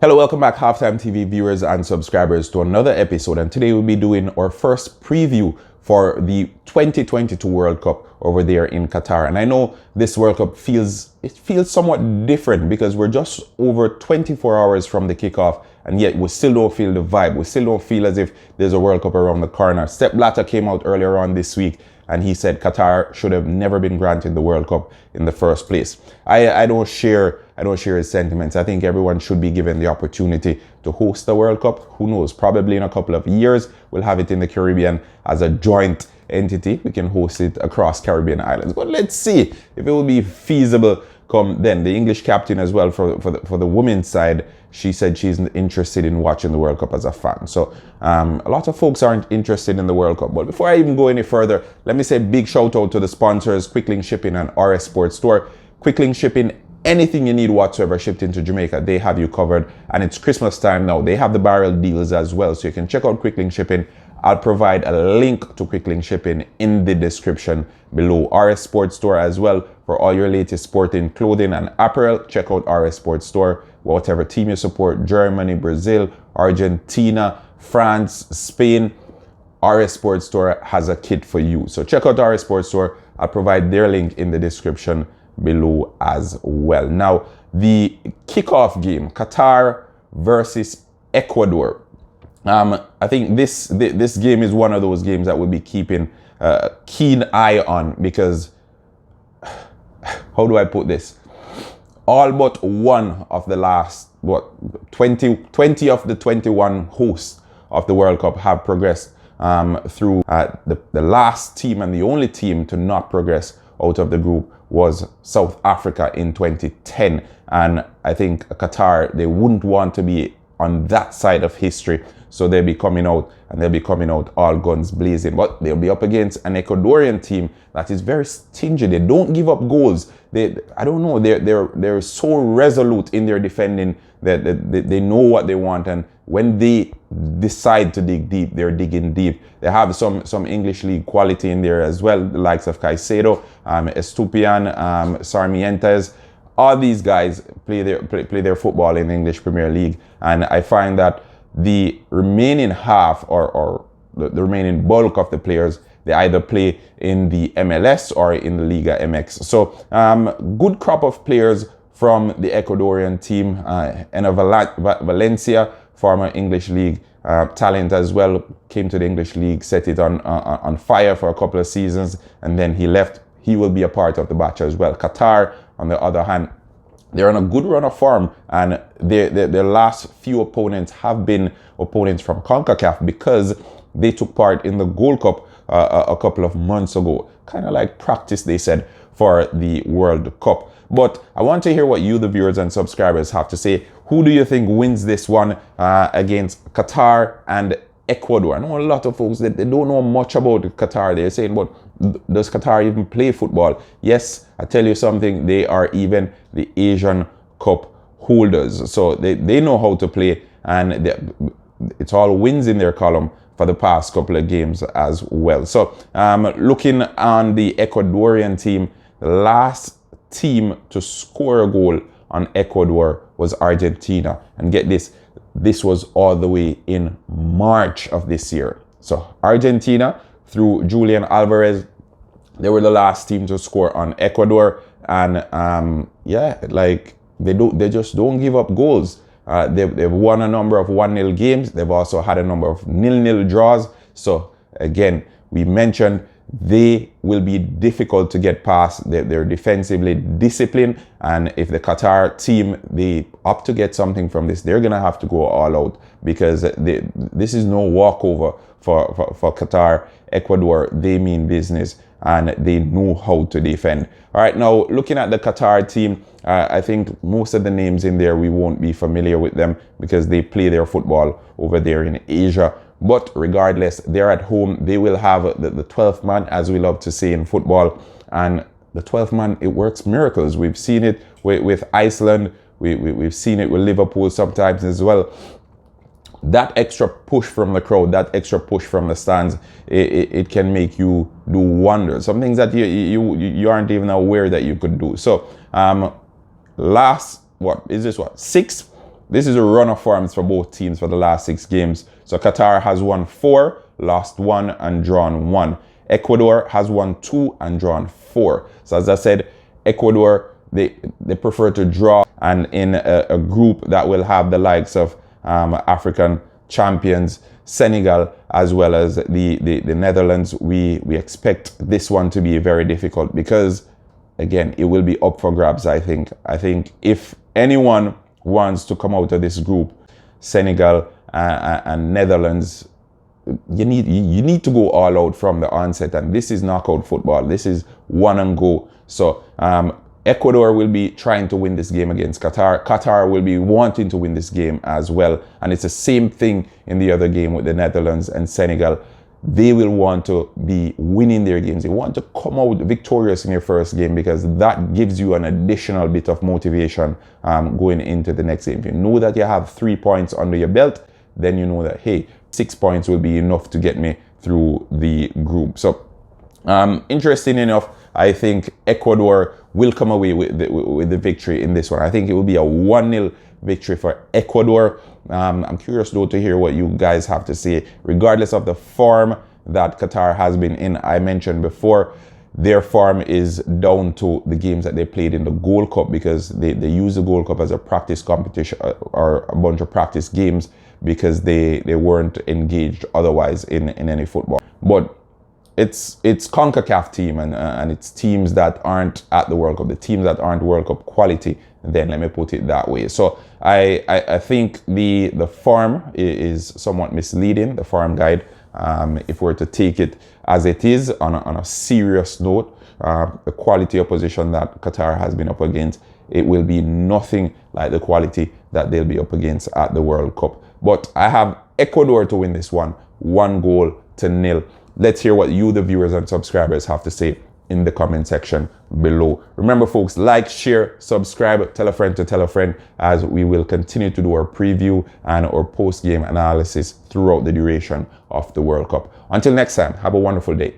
Hello, welcome back Halftime TV viewers and subscribers to another episode, and today we'll be doing our first preview for the 2022 World Cup over there in Qatar. And I know this World Cup feels somewhat different because we're just over 24 hours from the kickoff, and yet we still don't feel the vibe. We still don't feel as if there's a World Cup around the corner. Sepp Blatter came out earlier on this week and he said Qatar should have never been granted the World Cup in the first place. I don't share his sentiments. I think everyone should be given the opportunity to host the World Cup. Who knows? Probably in a couple of years, we'll have it in the Caribbean as a joint entity. We can host it across Caribbean islands. But let's see if it will be feasible come then. The English captain as well for the women's side, she said she's interested in watching the World Cup as a fan. So a lot of folks aren't interested in the World Cup. But before I even go any further, let me say a big shout out to the sponsors, Quicklink Shipping and RS Sports Store. Quicklink Shipping, anything you need whatsoever shipped into Jamaica, they have you covered. And it's Christmas time now. They have the barrel deals as well. So you can check out Quicklink Shipping. I'll provide a link to Quicklink Shipping in the description below. RS Sports Store as well for all your latest sporting clothing and apparel. Check out RS Sports Store. Whatever team you support, Germany, Brazil, Argentina, France, Spain, RS Sports Store has a kit for you. So check out RS Sports Store. I'll provide their link in the description below as well. Now, the kickoff game, Qatar versus Ecuador. I think this game is one of those games that we'll be keeping a keen eye on because, how do I put this? All but one of the last, 20 of the 21 hosts of the World Cup have progressed through. The last team and the only team to not progress out of the group was South Africa in 2010. And I think Qatar, they wouldn't want to be on that side of history. So they'll be coming out all guns blazing. But they'll be up against an Ecuadorian team that is very stingy. They don't give up goals. They're so resolute in their defending that they know what they want. And when they decide to dig deep, they're digging deep. They have some English league quality in there as well, the likes of Caicedo, Estupiñán, Sarmientes. All these guys play their football in the English Premier League. And I find that the remaining half or the remaining bulk of the players, they either play in the MLS or in the Liga MX. So good crop of players from the Ecuadorian team. Ena Valencia, former English League talent as well, came to the English League, set it on fire for a couple of seasons, and then he left. He will be a part of the batch as well. Qatar, on the other hand, they're on a good run of form, and their last few opponents have been opponents from CONCACAF because they took part in the Gold Cup a couple of months ago. Kind of like practice, they said, for the World Cup. But I want to hear what you, the viewers and subscribers, have to say. Who do you think wins this one against Qatar and Ecuador? I know a lot of folks that they don't know much about Qatar. They're saying, but does Qatar even play football? Yes, I tell you something, they are even the Asian Cup holders. So they know how to play, and it's all wins in their column for the past couple of games as well. So looking on the Ecuadorian team, the last team to score a goal on Ecuador was Argentina. And get this, this was all the way in March of this year. So Argentina, through Julian Alvarez, they were the last team to score on Ecuador. And they just don't give up goals. They've won a number of 1-0 games. They've also had a number of 0-0 draws. So again, we mentioned they will be difficult to get past. They're defensively disciplined, and if the Qatar team, they opt to get something from this, they're gonna have to go all out because this is no walkover for Qatar. Ecuador, they mean business and they know how to defend. All right, now looking at the Qatar team, I think most of the names in there we won't be familiar with them because they play their football over there in Asia. But regardless, they're at home. They will have the 12th man, as we love to say in football. And the 12th man, it works miracles. We've seen it with Iceland. We've seen it with Liverpool sometimes as well. That extra push from the crowd, that extra push from the stands, it can make you do wonders. Some things that you aren't even aware that you could do. So last, sixth this is a run of forms for both teams for the last 6 games. So Qatar has won 4, lost 1, and drawn 1. Ecuador has won 2 and drawn 4. So as I said, Ecuador, they prefer to draw, and in a group that will have the likes of African champions, Senegal, as well as the Netherlands, we expect this one to be very difficult because, again, it will be up for grabs, I think. I think if anyone wants to come out of this group, Senegal and Netherlands, you need to go all out from the onset, and this is knockout football. This is one and go. So Ecuador will be trying to win this game against Qatar. Qatar will be wanting to win this game as well, and it's the same thing in the other game with the Netherlands and Senegal. They will want to be winning their games. They want to come out victorious in your first game because that gives you an additional bit of motivation going into the next game. If you know that you have 3 points under your belt, then you know that, hey, 6 points will be enough to get me through the group. So interesting enough, I think Ecuador will come away with the victory in this one. I think it will be a 1-0 victory for Ecuador. I'm curious though to hear what you guys have to say. Regardless of the form that Qatar has been in, I mentioned before, their form is down to the games that they played in the Gold Cup, because they use the Gold Cup as a practice competition or a bunch of practice games because they weren't engaged otherwise in any football. But it's CONCACAF team and it's teams that aren't at the World Cup, the teams that aren't World Cup quality, then let me put it that way. So I think the form is somewhat misleading, the form guide, if we're to take it as it is on a serious note. The quality opposition that Qatar has been up against, it will be nothing like the quality that they'll be up against at the World Cup. But I have Ecuador to win this one, 1-0. Let's hear what you, the viewers and subscribers, have to say in the comment section below. Remember, folks, like, share, subscribe, tell a friend to tell a friend, as we will continue to do our preview and our post-game analysis throughout the duration of the World Cup. Until next time, have a wonderful day.